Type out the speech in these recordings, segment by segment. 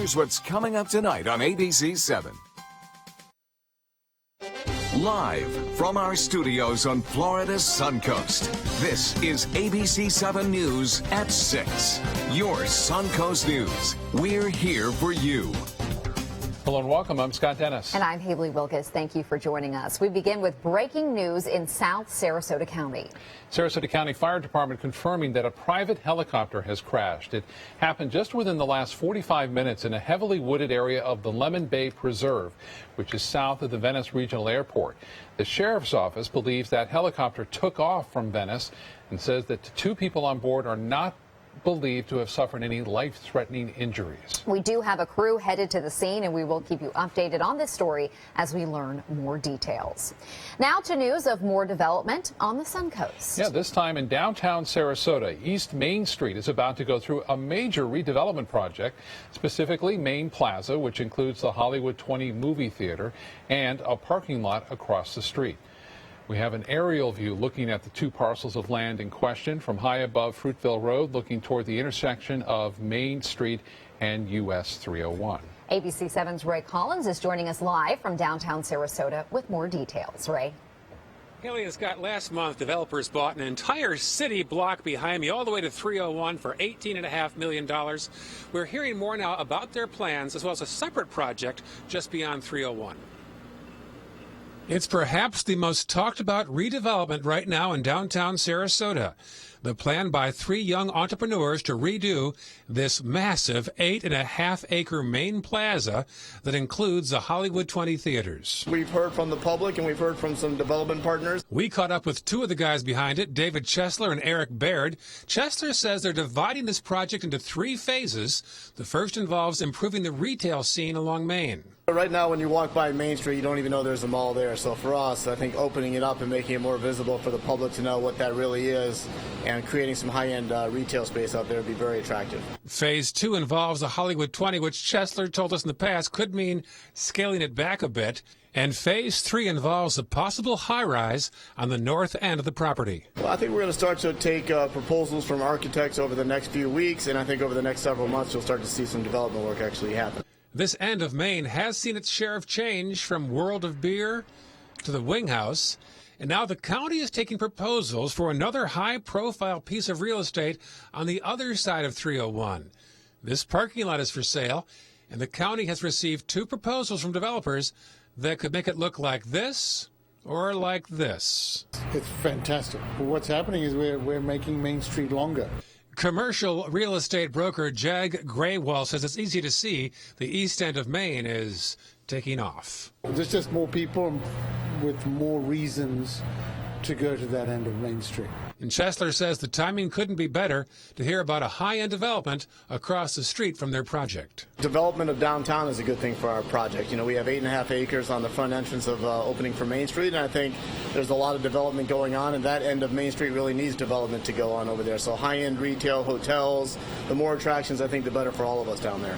Here's what's coming up tonight on ABC 7. Live from our studios on Florida's Suncoast, this is ABC 7 News at 6. Your Suncoast News. We're here for you. Hello and welcome. I'm Scott Dennis. And I'm Haley Wilkes. Thank you for joining us. We begin with breaking news in South Sarasota County. Sarasota County Fire Department confirming that a private helicopter has crashed. It happened just within the last 45 minutes in a heavily wooded area of the Lemon Bay Preserve, which is south of the Venice Regional Airport. The sheriff's office believes that helicopter took off from Venice and says that the two people on board are not believed to have suffered any life-threatening injuries. We do have a crew headed to the scene, and we will keep you updated on this story as we learn more details. Now to news of more development on the Suncoast. Yeah, this time in downtown Sarasota, East Main Street is about to go through a major redevelopment project, specifically Main Plaza, which includes the Hollywood 20 movie theater and a parking lot across the street. We have an aerial view looking at the two parcels of land in question from high above Fruitville Road, looking toward the intersection of Main Street and US 301. ABC 7's Ray Collins is joining us live from downtown Sarasota with more details. Ray. Haley and Scott, last month, developers bought an entire city block behind me all the way to 301 for $18.5 million. We're hearing more now about their plans, as well as a separate project just beyond 301. It's perhaps the most talked about redevelopment right now in downtown Sarasota. The plan by three young entrepreneurs to redo this massive 8.5-acre main plaza that includes the Hollywood 20 theaters. We've heard from the public and we've heard from some development partners. We caught up with two of the guys behind it, David Chesler and Eric Baird. Chesler says they're dividing this project into three phases. The first involves improving the retail scene along Main. Right now, when you walk by Main Street, you don't even know there's a mall there. So for us, I think opening it up and making it more visible for the public to know what that really is and creating some high-end retail space out there would be very attractive. Phase 2 involves the Hollywood 20, which Chesler told us in the past could mean scaling it back a bit. And Phase 3 involves a possible high-rise on the north end of the property. Well, I think we're going to start to take proposals from architects over the next few weeks, and I think over the next several months you'll start to see some development work actually happen. This end of Main has seen its share of change, from World of Beer to the Wing House. And now the county is taking proposals for another high-profile piece of real estate on the other side of 301. This parking lot is for sale, and the county has received two proposals from developers that could make it look like this or like this. It's fantastic. What's happening is we're making Main Street longer. Commercial real estate broker Jag Graywall says it's easy to see the east end of Main is taking off. There's just more people with more reasons to go to that end of Main Street. And Chesler says the timing couldn't be better to hear about a high-end development across the street from their project. Development of downtown is a good thing for our project. You know, we have 8.5 acres on the front entrance of opening for Main Street, and I think there's a lot of development going on, and that end of Main Street really needs development to go on over there. So high-end retail, hotels, the more attractions, I think the better for all of us down there.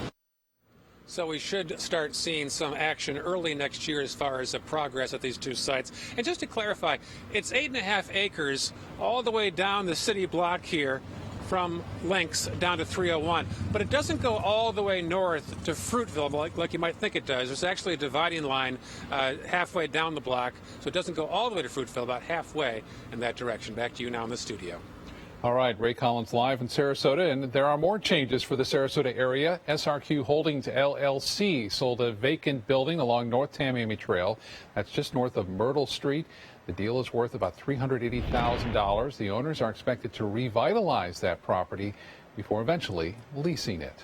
So we should start seeing some action early next year as far as the progress at these two sites. And just to clarify, it's 8.5 acres all the way down the city block here from Lynx down to 301. But it doesn't go all the way north to Fruitville like you might think it does. There's actually a dividing line halfway down the block, so it doesn't go all the way to Fruitville, about halfway in that direction. Back to you now in the studio. All right, Ray Collins live in Sarasota, and there are more changes for the Sarasota area. SRQ Holdings LLC sold a vacant building along North Tamiami Trail. That's just north of Myrtle Street. The deal is worth about $380,000. The owners are expected to revitalize that property before eventually leasing it.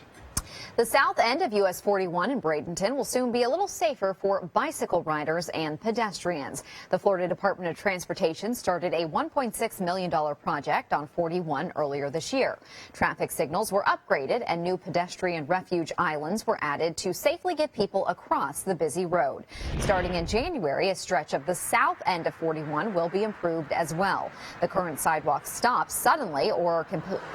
The south end of US 41 in Bradenton will soon be a little safer for bicycle riders and pedestrians. The Florida Department of Transportation started a $1.6 million project on 41 earlier this year. Traffic signals were upgraded and new pedestrian refuge islands were added to safely get people across the busy road. Starting in January, a stretch of the south end of 41 will be improved as well. The current sidewalk stops suddenly or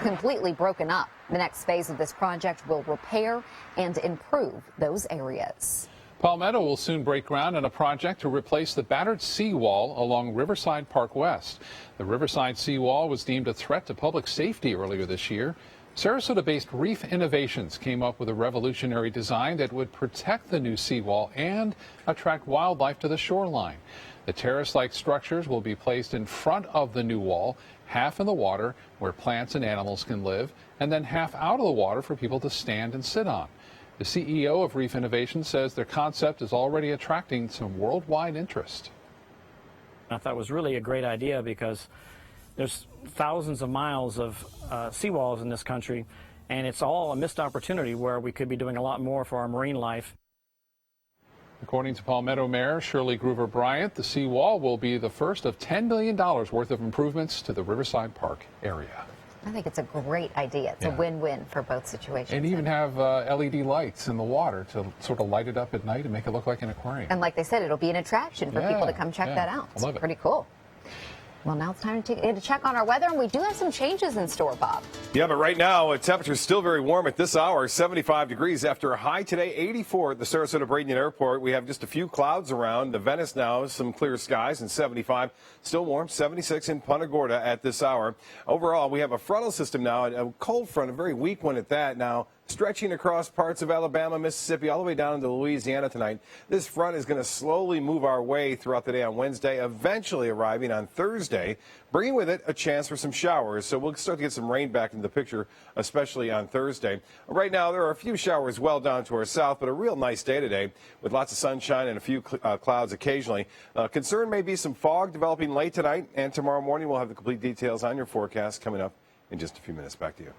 completely broken up. The next phase of this project will repair and improve those areas. Palmetto will soon break ground on a project to replace the battered seawall along Riverside Park West. The Riverside seawall was deemed a threat to public safety earlier this year. Sarasota-based Reef Innovations came up with a revolutionary design that would protect the new seawall and attract wildlife to the shoreline. The terrace-like structures will be placed in front of the new wall, half in the water where plants and animals can live, and then half out of the water for people to stand and sit on. The CEO of Reef Innovations says their concept is already attracting some worldwide interest. I thought it was really a great idea because there's thousands of miles of seawalls in this country, and it's all a missed opportunity where we could be doing a lot more for our marine life. According to Palmetto Mayor Shirley Groover Bryant, the seawall will be the first of $10 million worth of improvements to the Riverside Park area. I think it's a great idea. It's a win-win for both situations. And even have LED lights in the water to sort of light it up at night and make it look like an aquarium. And like they said, it'll be an attraction for people to come check that out. I love it. Pretty cool. Well, now it's time to check on our weather, and we do have some changes in store, Bob. Yeah, but right now, temperature is still very warm at this hour, 75 degrees after a high today, 84 at the Sarasota-Bradenton Airport. We have just a few clouds around. The Venice now, some clear skies, and 75. Still warm, 76 in Punta Gorda at this hour. Overall, we have a frontal system now, a cold front, a very weak one at that now, stretching across parts of Alabama, Mississippi, all the way down into Louisiana tonight. This front is going to slowly move our way throughout the day on Wednesday, eventually arriving on Thursday, bringing with it a chance for some showers. So we'll start to get some rain back into the picture, especially on Thursday. Right now, there are a few showers well down to our south, but a real nice day today with lots of sunshine and a few clouds occasionally. Concern may be some fog developing late tonight, and tomorrow morning we'll have the complete details on your forecast coming up in just a few minutes. Back to you.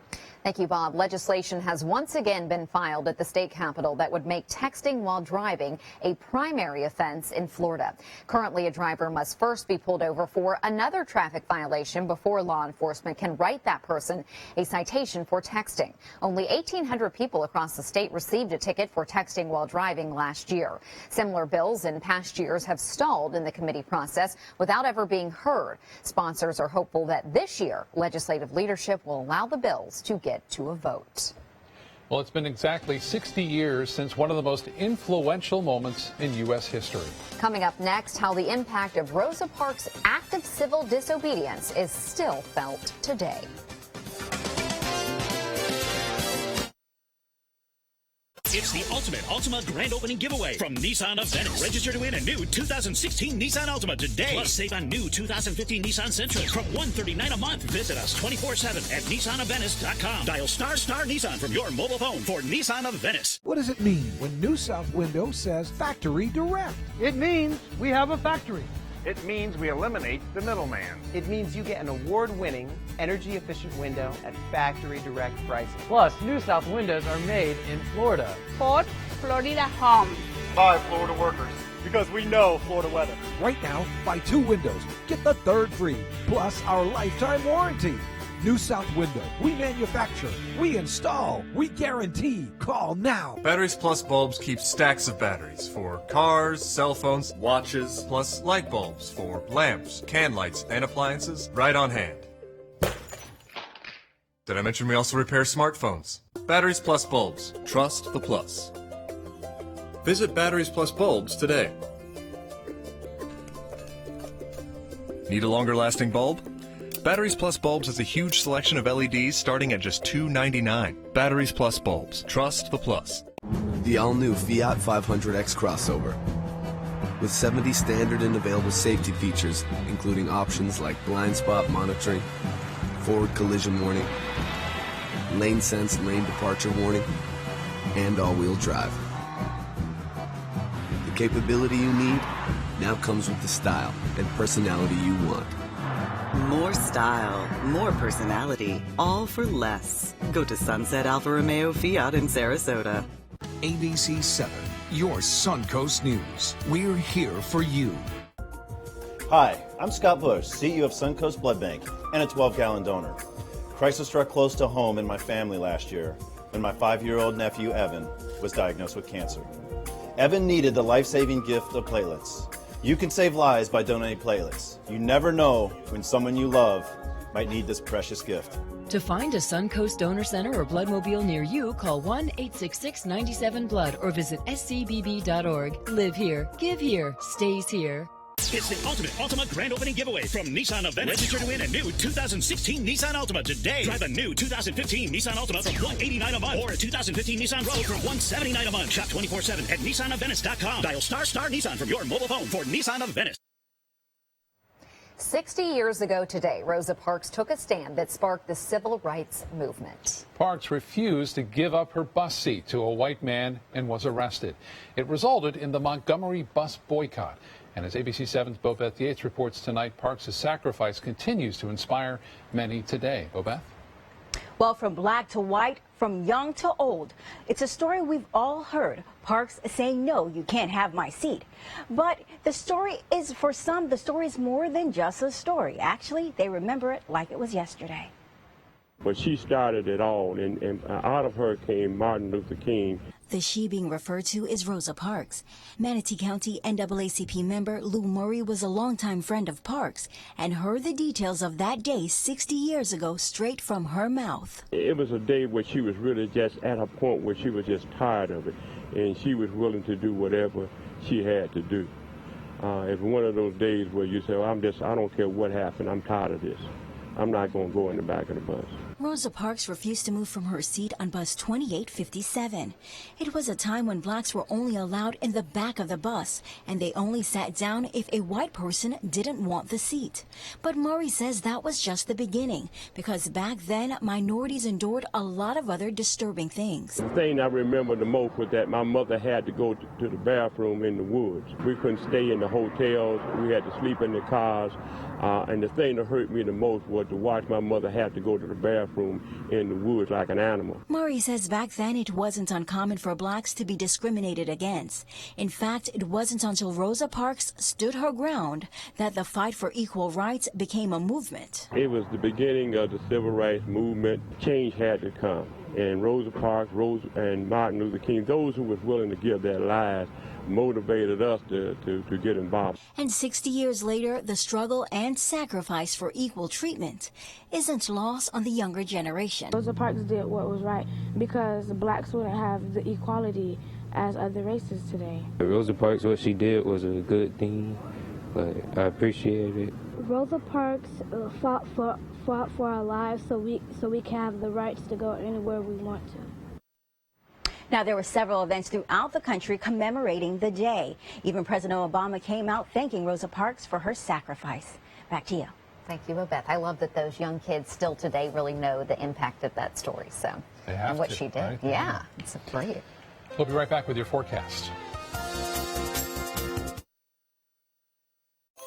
Thank you, Bob. Legislation has once again been filed at the state capitol that would make texting while driving a primary offense in Florida. Currently, a driver must first be pulled over for another traffic violation before law enforcement can write that person a citation for texting. Only 1,800 people across the state received a ticket for texting while driving last year. Similar bills in past years have stalled in the committee process without ever being heard. Sponsors are hopeful that this year legislative leadership will allow the bills to get to a vote. Well, it's been exactly 60 years since one of the most influential moments in U.S. history. Coming up next, how the impact of Rosa Parks' act of civil disobedience is still felt today. It's the ultimate Altima grand opening giveaway from Nissan of Venice. Register to win a new 2016 Nissan Altima today. Plus, save on new 2015 Nissan Sentra from $139 a month. Visit us 24/7 at nissanofvenice.com. Dial star Nissan from your mobile phone for Nissan of Venice. What does it mean when New South Window says Factory Direct? It means we have a factory. It means we eliminate the middleman. It means you get an award-winning, energy-efficient window at factory direct pricing. Plus, New South windows are made in Florida. Fort Florida Home. By Florida workers, because we know Florida weather. Right now, buy 2 windows, get the third free, plus our lifetime warranty. New South Window. We manufacture, we install, we guarantee. Call now. Batteries Plus bulbs keep stacks of batteries for cars, cell phones, watches, plus light bulbs for lamps, can lights, and appliances right on hand. Did I mention we also repair smartphones? Batteries Plus bulbs. Trust the plus. Visit Batteries Plus bulbs today. Need a longer lasting bulb? Batteries Plus bulbs has a huge selection of LEDs starting at just $2.99. Batteries Plus bulbs. Trust the plus. The all-new Fiat 500X crossover. With 70 standard and available safety features, including options like blind spot monitoring, forward collision warning, lane sense lane departure warning, and all-wheel drive. The capability you need now comes with the style and personality you want. More style, more personality, all for less. Go to Sunset Alfa Romeo Fiat in Sarasota. ABC 7, your Suncoast News. We're here for you. Hi, I'm Scott Bush, CEO of Suncoast Blood Bank and a 12-gallon donor. Crisis struck close to home in my family last year when my 5-year-old nephew, Evan, was diagnosed with cancer. Evan needed the life-saving gift of platelets. You can save lives by donating platelets. You never know when someone you love might need this precious gift. To find a Suncoast Donor Center or Bloodmobile near you, call 1-866-97-BLOOD or visit scbb.org. Live here, give here, stays here. It's the ultimate Altima grand opening giveaway from Nissan of Venice. Register to win a new 2016 Nissan Altima today. Drive a new 2015 Nissan Altima from $189 a month or a 2015 Nissan Rogue from $179 a month. Shop 24/7 at nissanofvenice.com. Dial star Nissan from your mobile phone for Nissan of Venice. 60 years ago today, Rosa Parks took a stand that sparked the civil rights movement. Parks refused to give up her bus seat to a white man and was arrested. It resulted in the Montgomery bus boycott. And as ABC 7's Bobeth Yates reports tonight, Parks' sacrifice continues to inspire many today. Bobeth? Well, from black to white, from young to old, it's a story we've all heard. Parks saying, no, you can't have my seat. But the story is, for some, the story is more than just a story. Actually, they remember it like it was yesterday. But she started it all, and out of her came Martin Luther King. The she being referred to is Rosa Parks. Manatee County NAACP member Lou Murray was a longtime friend of Parks and heard the details of that day 60 years ago straight from her mouth. It was a day where she was really just at a point where she was just tired of it, and she was willing to do whatever she had to do. It's one of those days where you say, well, I don't care what happened, I'm tired of this. I'm not going to go in the back of the bus. Rosa Parks refused to move from her seat on bus 2857. It was a time when blacks were only allowed in the back of the bus, and they only sat down if a white person didn't want the seat. But Murray says that was just the beginning, because back then, minorities endured a lot of other disturbing things. The thing I remember the most was that my mother had to go to the bathroom in the woods. We couldn't stay in the hotels. We had to sleep in the cars. And the thing that hurt me the most was to watch my mother have to go to the bathroom in the woods like an animal. Murray says back then it wasn't uncommon for blacks to be discriminated against. In fact, it wasn't until Rosa Parks stood her ground that the fight for equal rights became a movement. It was the beginning of the civil rights movement. Change had to come. And Rosa Parks, and Martin Luther King, those who was willing to give their lives, motivated us to get involved. And 60 years later, the struggle and sacrifice for equal treatment isn't lost on the younger generation. Rosa Parks did what was right because the blacks wouldn't have the equality as other races today. Rosa Parks, what she did was a good thing, but I appreciate it. Rosa Parks fought for our lives so we can have the rights to go anywhere we want to. Now, there were several events throughout the country commemorating the day. Even President Obama came out thanking Rosa Parks for her sacrifice. Back to you. Thank you, Bobeth. I love that those young kids still today really know the impact of that story. And what she did. Right? Yeah, it's great. We'll be right back with your forecast.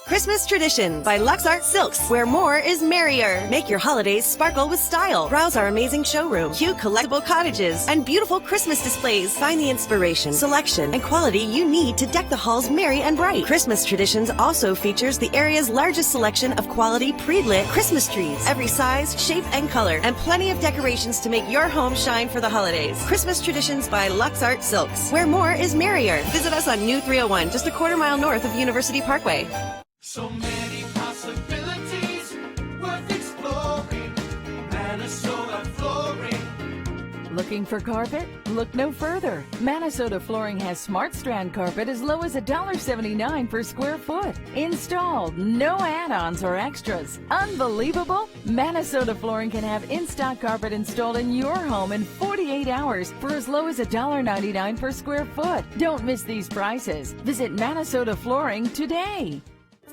Christmas Tradition by LuxArt Silks, where more is merrier. Make your holidays sparkle with style. Browse our amazing showroom, cute collectible cottages, and beautiful Christmas displays. Find the inspiration, selection, and quality you need to deck the halls merry and bright. Christmas Traditions also features the area's largest selection of quality pre-lit Christmas trees, every size, shape, and color, and plenty of decorations to make your home shine for the holidays. Christmas Traditions by LuxArt Silks, where more is merrier. Visit us on New 301, just a quarter-mile north of University Parkway. So many possibilities worth exploring. Minnesota Flooring. Looking for carpet? Look no further. Minnesota Flooring has Smart Strand carpet as low as $1.79 per square foot. Installed, no add-ons or extras. Unbelievable? Minnesota Flooring can have in-stock carpet installed in your home in 48 hours for as low as $1.99 per square foot. Don't miss these prices. Visit Minnesota Flooring today.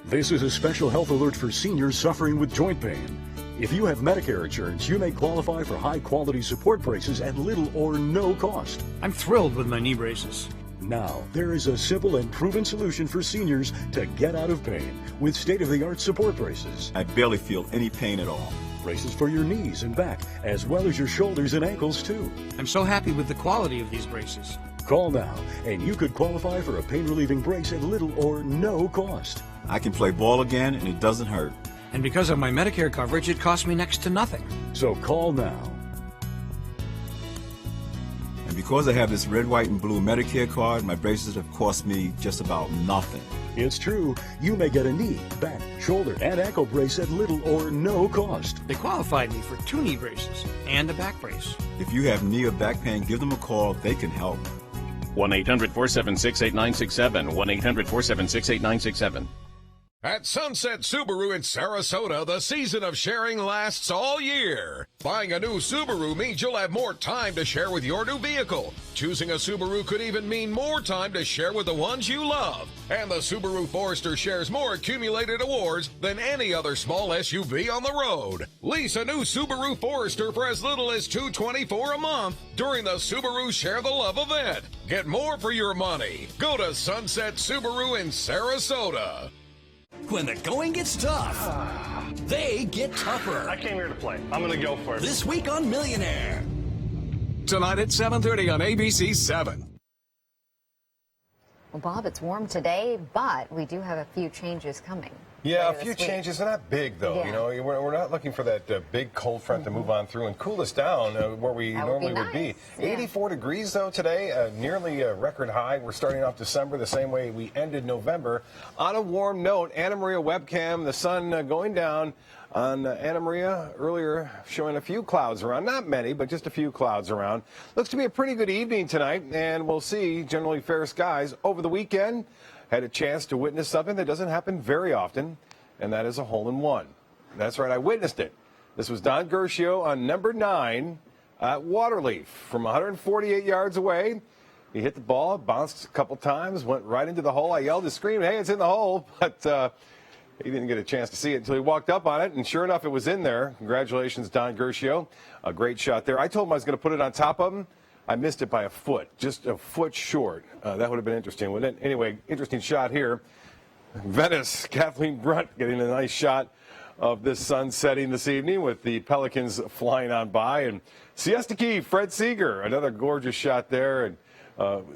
This is a special health alert for seniors suffering with joint pain. If you have Medicare insurance, you may qualify for high-quality support braces at little or no cost. I'm thrilled with my knee braces. Now, there is a simple and proven solution for seniors to get out of pain with state-of-the-art support braces. I barely feel any pain at all. Braces for your knees and back, as well as your shoulders and ankles, too. I'm so happy with the quality of these braces. Call now, and you could qualify for a pain-relieving brace at little or no cost. I can play ball again, and it doesn't hurt. And because of my Medicare coverage, it costs me next to nothing. So call now. And because I have this red, white, and blue Medicare card, my braces have cost me just about nothing. It's true. You may get a knee, back, shoulder, and ankle brace at little or no cost. They qualified me for 2 knee braces and a back brace. If you have knee or back pain, give them a call. They can help. 1-800-476-8967. 1-800-476-8967. At Sunset Subaru in Sarasota, the season of sharing lasts all year. Buying a new Subaru means you'll have more time to share with your new vehicle. Choosing a Subaru could even mean more time to share with the ones you love. And the Subaru Forester shares more accumulated awards than any other small SUV on the road. Lease a new Subaru Forester for as little as $224 a month during the Subaru Share the Love event. Get more for your money. Go to Sunset Subaru in Sarasota. When the going gets tough, they get tougher. I came here to play. I'm going to go for it. This week on Millionaire. Tonight at 7:30 on ABC 7. Well, Bob, it's warm today, but we do have a few changes coming. Yeah, a few changes. They're not big, though. Yeah. You know, we're not looking for that big cold front to move on through and cool us down where we normally would be. 84 degrees, though, today, nearly a record high. We're starting off December the same way we ended November. On a warm note, Anna Maria webcam, the sun going down on Anna Maria earlier, showing a few clouds around. Not many, but just a few clouds around. Looks to be a pretty good evening tonight, and we'll see generally fair skies over the weekend. Had a chance to witness something that doesn't happen very often, and that is a hole-in-one. That's right, I witnessed it. This was Don Gershio on number 9 at Waterleaf from 148 yards away. He hit the ball, bounced a couple times, went right into the hole. I yelled and screamed, "Hey, it's in the hole!" But he didn't get a chance to see it until he walked up on it, and sure enough, it was in there. Congratulations, Don Gershio. A great shot there. I told him I was going to put it on top of him. I missed it by a foot, just a foot short. That would have been interesting, wouldn't it? Anyway, interesting shot here. Venice, Kathleen Brunt getting a nice shot of this sun setting this evening with the Pelicans flying on by. And Siesta Key, Fred Seeger, another gorgeous shot there. And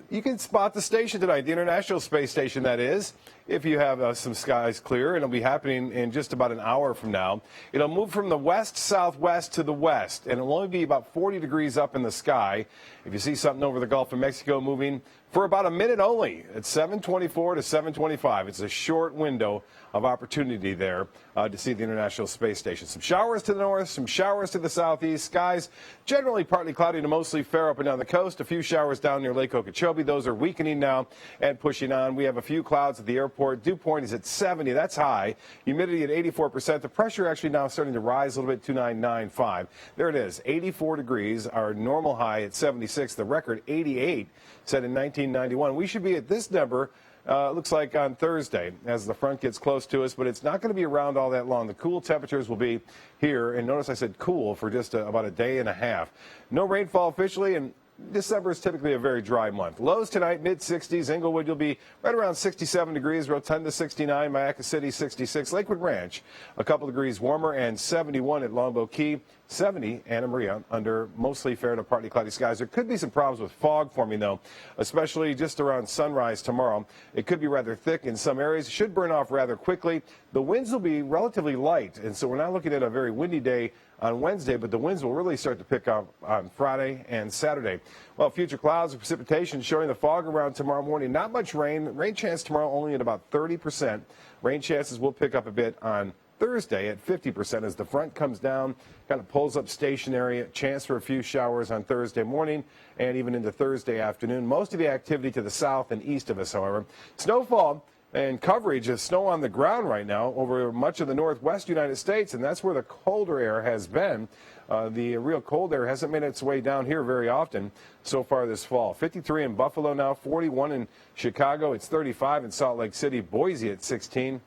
you can spot the station tonight, the International Space Station, that is, if you have some skies clear. And it'll be happening in just about an hour from now. It'll move from the west-southwest to the west, and it'll only be about 40 degrees up in the sky. If you see something over the Gulf of Mexico moving, for about a minute only at 7:24 to 7:25. It's a short window of opportunity there to see the International Space Station. Some showers to the north, some showers to the southeast. Skies generally partly cloudy to mostly fair up and down the coast. A few showers down near Lake Okeechobee. Those are weakening now and pushing on. We have a few clouds at the airport. Dew point is at 70. That's high. Humidity at 84%. The pressure actually now starting to rise a little bit, 2995. There it is, 84 degrees. Our normal high at 76. The record 88 set in 1991. We should be at this number, looks like on Thursday as the front gets close to us, but it's not going to be around all that long. The cool temperatures will be here, and notice I said cool for just about a day and a half. No rainfall officially, and December is typically a very dry month. Lows tonight, mid-60s. Inglewood, you'll be right around 67 degrees. Rotunda, 69. Mayaca City, 66. Lakewood Ranch, a couple degrees warmer, and 71 at Longboat Key. 70, Anna Maria, under mostly fair to partly cloudy skies. There could be some problems with fog forming, though, especially just around sunrise tomorrow. It could be rather thick in some areas. It should burn off rather quickly. The winds will be relatively light, and so we're not looking at a very windy day on Wednesday, but the winds will really start to pick up on Friday and Saturday. Well, future clouds and precipitation showing the fog around tomorrow morning. Not much rain. Rain chance tomorrow only at about 30%. Rain chances will pick up a bit on Thursday at 50% as the front comes down, kind of pulls up stationary. Chance for a few showers on Thursday morning and even into Thursday afternoon. Most of the activity to the south and east of us, however. Snowfall and coverage of snow on the ground right now over much of the northwest United States, and that's where the colder air has been. The real cold air hasn't made its way down here very often so far this fall. 53 in Buffalo now, 41 in Chicago. It's 35 in Salt Lake City, Boise at 16.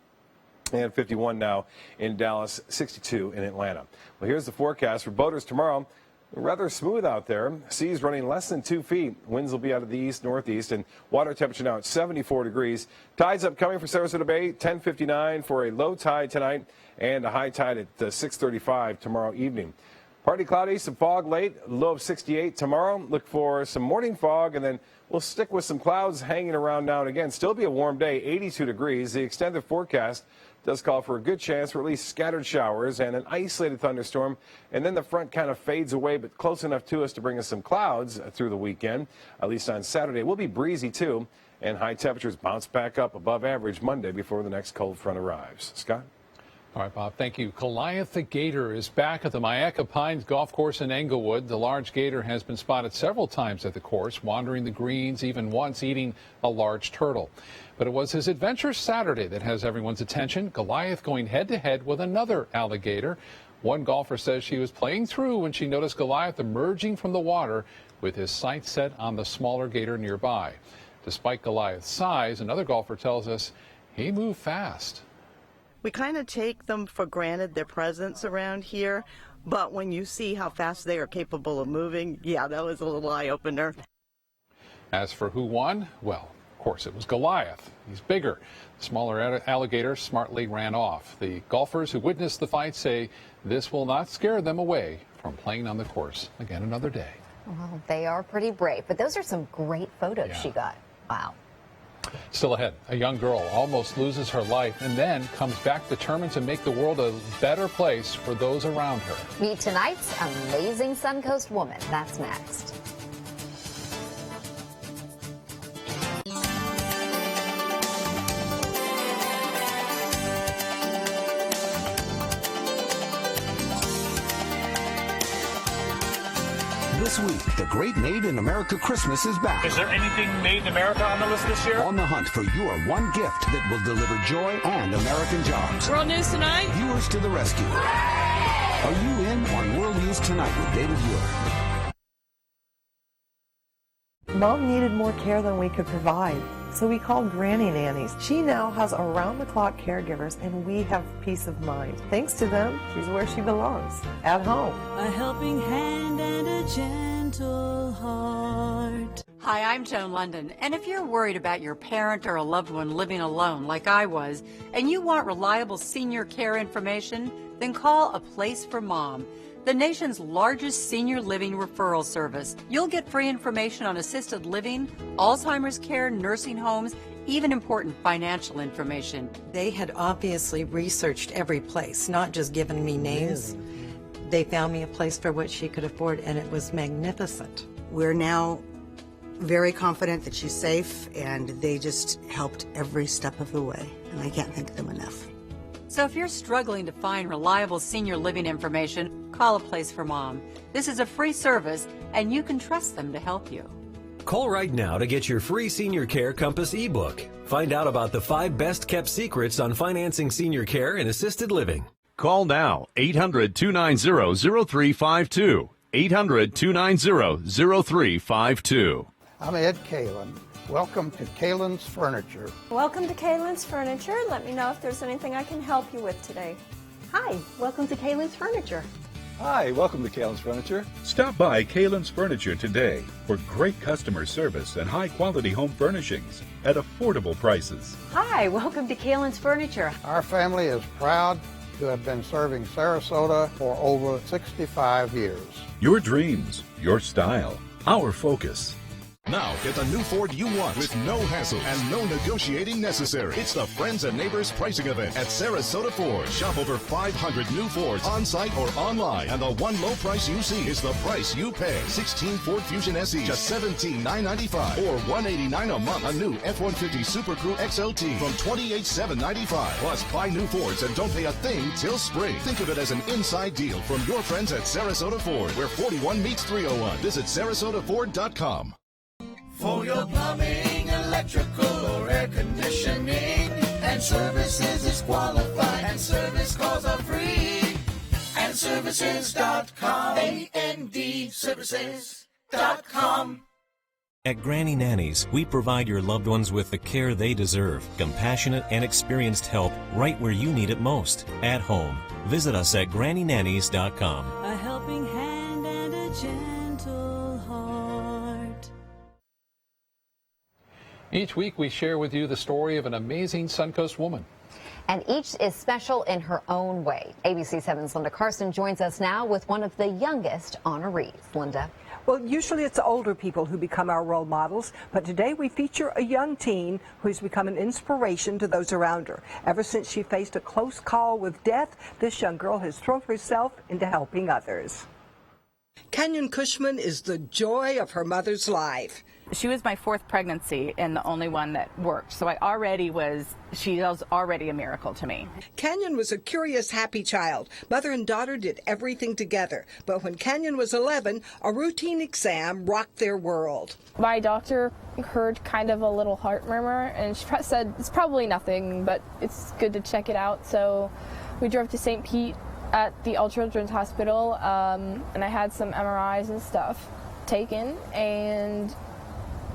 And 51 now in Dallas, 62 in Atlanta. Well, here's the forecast for boaters tomorrow. Rather smooth out there. Seas running less than 2 feet. Winds will be out of the east-northeast, and water temperature now at 74 degrees. Tides upcoming for Sarasota Bay, 10:59 for a low tide tonight, and a high tide at 6:35 tomorrow evening. Partly cloudy, some fog late, low of 68 tomorrow. Look for some morning fog, and then we'll stick with some clouds hanging around now and again. Still be a warm day, 82 degrees. The extended forecast does call for a good chance for at least scattered showers and an isolated thunderstorm. And then the front kind of fades away, but close enough to us to bring us some clouds through the weekend, at least on Saturday. It will be breezy, too, and high temperatures bounce back up above average Monday before the next cold front arrives. Scott? All right, Bob, thank you. Goliath the gator is back at the Myakka Pines Golf Course in Englewood. The large gator has been spotted several times at the course, wandering the greens, even once eating a large turtle. But it was his adventure Saturday that has everyone's attention. Goliath going head-to-head with another alligator. One golfer says she was playing through when she noticed Goliath emerging from the water with his sights set on the smaller gator nearby. Despite Goliath's size, another golfer tells us he moved fast. We kind of take them for granted, their presence around here, but when you see how fast they are capable of moving, yeah, that was a little eye-opener. As for who won, well, of course it was Goliath. He's bigger. The smaller alligator smartly ran off. The golfers who witnessed the fight say this will not scare them away from playing on the course again another day. Well, they are pretty brave, but those are some great photos she got. Wow. Still ahead, a young girl almost loses her life and then comes back determined to make the world a better place for those around her. Meet tonight's amazing Suncoast woman. That's next. This week, the Great Made in America Christmas is back. Is there anything made in America on the list this year? On the hunt for your one gift that will deliver joy and American jobs. World News Tonight. Viewers to the rescue. Are you in on World News Tonight with David Muir? Mom needed more care than we could provide, so we called Granny Nannies. She now has around-the-clock caregivers, and we have peace of mind. Thanks to them, she's where she belongs, at home. A helping hand and a gentle heart. Hi, I'm Joan London, and if you're worried about your parent or a loved one living alone like I was, and you want reliable senior care information, then call A Place for Mom, the nation's largest senior living referral service. You'll get free information on assisted living, Alzheimer's care, nursing homes, even important financial information. They had obviously researched every place, not just given me names. They found me a place for what she could afford, and it was magnificent. We're now very confident that she's safe, and they just helped every step of the way, and I can't thank them enough. So if you're struggling to find reliable senior living information, call A Place for Mom. This is a free service, and you can trust them to help you. Call right now to get your free Senior Care Compass ebook. Find out about the 5 best-kept secrets on financing senior care and assisted living. Call now, 800-290-0352. 800-290-0352. I'm Ed Kalin. Welcome to Kalin's Furniture. Welcome to Kalin's Furniture. Let me know if there's anything I can help you with today. Hi, welcome to Kalin's Furniture. Hi, welcome to Kalin's Furniture. Stop by Kalin's Furniture today for great customer service and high-quality home furnishings at affordable prices. Hi, welcome to Kalin's Furniture. Our family is proud to have been serving Sarasota for over 65 years. Your dreams, your style, our focus. Now get the new Ford you want with no hassle and no negotiating necessary. It's the Friends and Neighbors pricing event at Sarasota Ford. Shop over 500 new Fords on-site or online, and the one low price you see is the price you pay. 16 Ford Fusion SE, just $17,995 or $189 a month. A new F-150 Super Crew XLT from $28,795. Plus, buy new Fords and don't pay a thing till spring. Think of it as an inside deal from your friends at Sarasota Ford, where 41 meets 301. Visit SarasotaFord.com. For your plumbing, electrical, or air conditioning, and services is qualified, and service calls are free. And services.com, A-N-D, services.com. At Granny Nannies, we provide your loved ones with the care they deserve, compassionate and experienced help right where you need it most, at home. Visit us at GrannyNannies.com. A helping hand and a gentle heart. Each week we share with you the story of an amazing Suncoast woman. And each is special in her own way. ABC 7's Linda Carson joins us now with one of the youngest honorees. Linda. Well, usually it's older people who become our role models, but today we feature a young teen who's become an inspiration to those around her. Ever since she faced a close call with death, this young girl has thrown herself into helping others. Kenyon Cushman is the joy of her mother's life. She was my fourth pregnancy and the only one that worked. So she was already a miracle to me. Canyon was a curious, happy child. Mother and daughter did everything together. But when Canyon was 11, a routine exam rocked their world. My doctor heard kind of a little heart murmur, and she said it's probably nothing, but it's good to check it out. So we drove to St. Pete at the All Children's Hospital, and I had some MRIs and stuff taken, and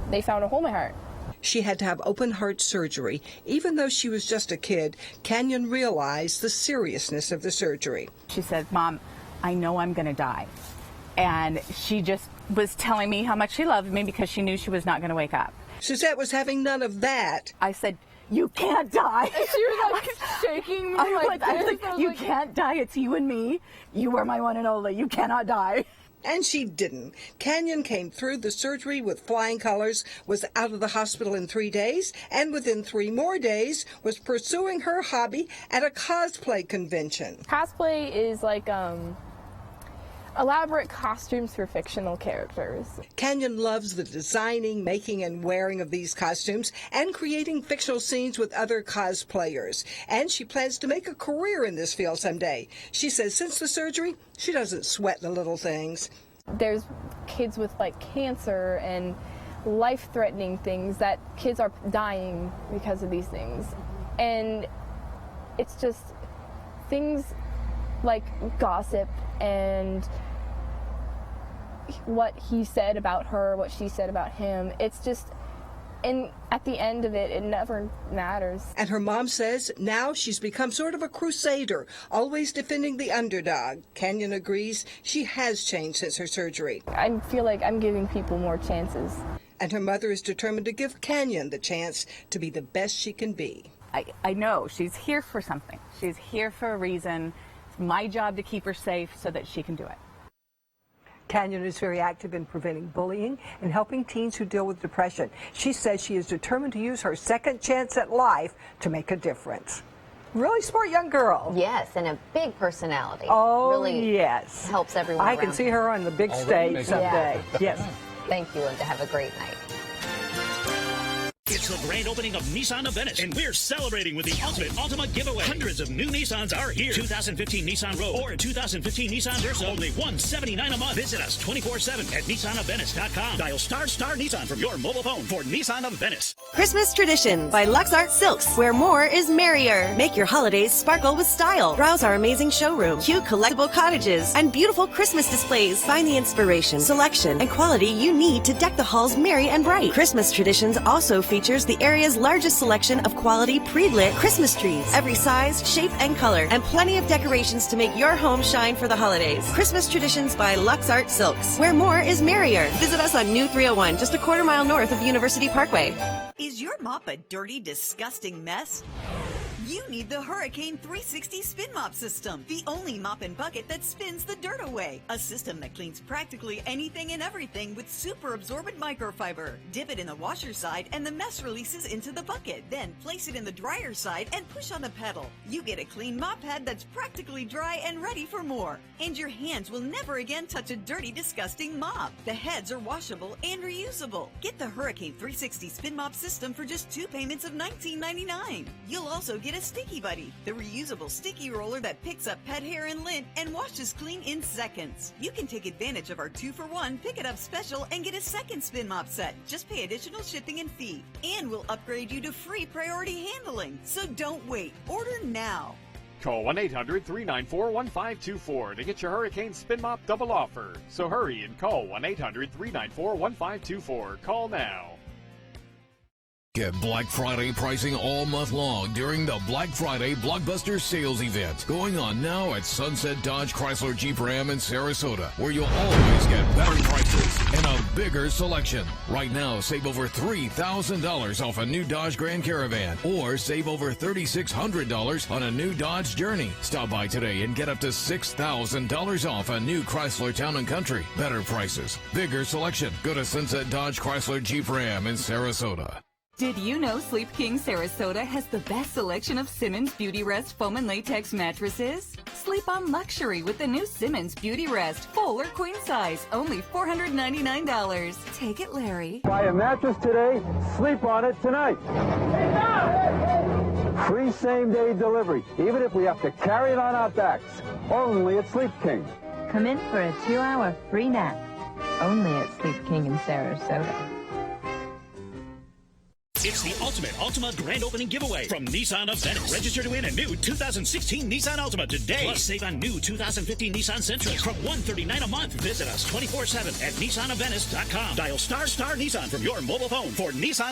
they found a hole in my heart. She had to have open heart surgery. Even though she was just a kid, Canyon realized the seriousness of the surgery. She said, "Mom, I know I'm going to die." And she just was telling me how much she loved me because she knew she was not going to wake up. Suzette was having none of that. I said, "You can't die." And she was like shaking me like this. You can't die. It's you and me. You are my one and only. You cannot die. And she didn't. Canyon came through the surgery with flying colors, was out of the hospital in 3 days, and within 3 more days was pursuing her hobby at a cosplay convention. Cosplay is like elaborate costumes for fictional characters. Canyon loves the designing, making, and wearing of these costumes and creating fictional scenes with other cosplayers. And she plans to make a career in this field someday. She says since the surgery, she doesn't sweat the little things. There's kids with like cancer and life-threatening things that kids are dying because of these things. And it's just things like gossip and what he said about her, what she said about him. It's just, and at the end of it, it never matters. And her mom says now she's become sort of a crusader, always defending the underdog. Canyon agrees she has changed since her surgery. I feel like I'm giving people more chances. And her mother is determined to give Canyon the chance to be the best she can be. I know she's here for something. She's here for a reason. It's my job to keep her safe so that she can do it. Canyon is very active in preventing bullying and helping teens who deal with depression. She says she is determined to use her second chance at life to make a difference. Really smart young girl. Yes, and a big personality. Oh, really yes. Helps everyone I can see her on the big stage someday. Yeah. Yes. Thank you, Linda. Have a great night. It's the grand opening of Nissan of Venice, and we're celebrating with the ultimate Ultima giveaway. Hundreds of new Nissans are here. 2015 Nissan Rogue or 2015 Nissan Versa, only $179 a month. Visit us 24/7 at nissanofvenice.com. Dial ** Nissan from your mobile phone for Nissan of Venice. Christmas Traditions by LuxArt Silks, where more is merrier. Make your holidays sparkle with style. Browse our amazing showroom, cute collectible cottages, and beautiful Christmas displays. Find the inspiration, selection, and quality you need to deck the halls merry and bright. Christmas Traditions also features the area's largest selection of quality pre-lit Christmas trees, every size, shape, and color, and plenty of decorations to make your home shine for the holidays. Christmas Traditions by LuxArt Silks, where more is merrier. Visit us on New 301, just a quarter-mile north of University Parkway. Is your mop a dirty, disgusting mess? You need the Hurricane 360 Spin Mop System, the only mop and bucket that spins the dirt away. A system that cleans practically anything and everything with super absorbent microfiber. Dip it in the washer side and the mess releases into the bucket. Then place it in the dryer side and push on the pedal. You get a clean mop head that's practically dry and ready for more. And your hands will never again touch a dirty, disgusting mop. The heads are washable and reusable. Get the Hurricane 360 Spin Mop System for just 2 payments of $19.99. You'll also get a Sticky Buddy, the reusable sticky roller that picks up pet hair and lint and washes clean in seconds. You can take advantage of our 2-for-1 Pick It Up special and get a second spin mop set. Just pay additional shipping and fee. And we'll upgrade you to free priority handling. So don't wait. Order now. Call 1-800-394-1524 to get your Hurricane Spin Mop double offer. So hurry and call 1-800-394-1524. Call now. Get Black Friday pricing all month long during the Black Friday Blockbuster Sales Event going on now at Sunset Dodge Chrysler Jeep Ram in Sarasota, where you'll always get better prices and a bigger selection. Right now, save over $3,000 off a new Dodge Grand Caravan or save over $3,600 on a new Dodge Journey. Stop by today and get up to $6,000 off a new Chrysler Town & Country. Better prices, bigger selection. Go to Sunset Dodge Chrysler Jeep Ram in Sarasota. Did you know Sleep King Sarasota has the best selection of Simmons Beauty Rest foam and latex mattresses? Sleep on luxury with the new Simmons Beauty Rest, full or queen size, only $499. Take it, Larry. Buy a mattress today, sleep on it tonight. Free same-day delivery, even if we have to carry it on our backs. Only at Sleep King. Come in for a 2-hour free nap. Only at Sleep King in Sarasota. It's the ultimate Altima grand opening giveaway from Nissan of Venice. Register to win a new 2016 Nissan Altima today. Plus, save on new 2015 Nissan Sentra from $139 a month. Visit us 24/7 at nissanofvenice.com. Dial ** Nissan from your mobile phone for Nissan.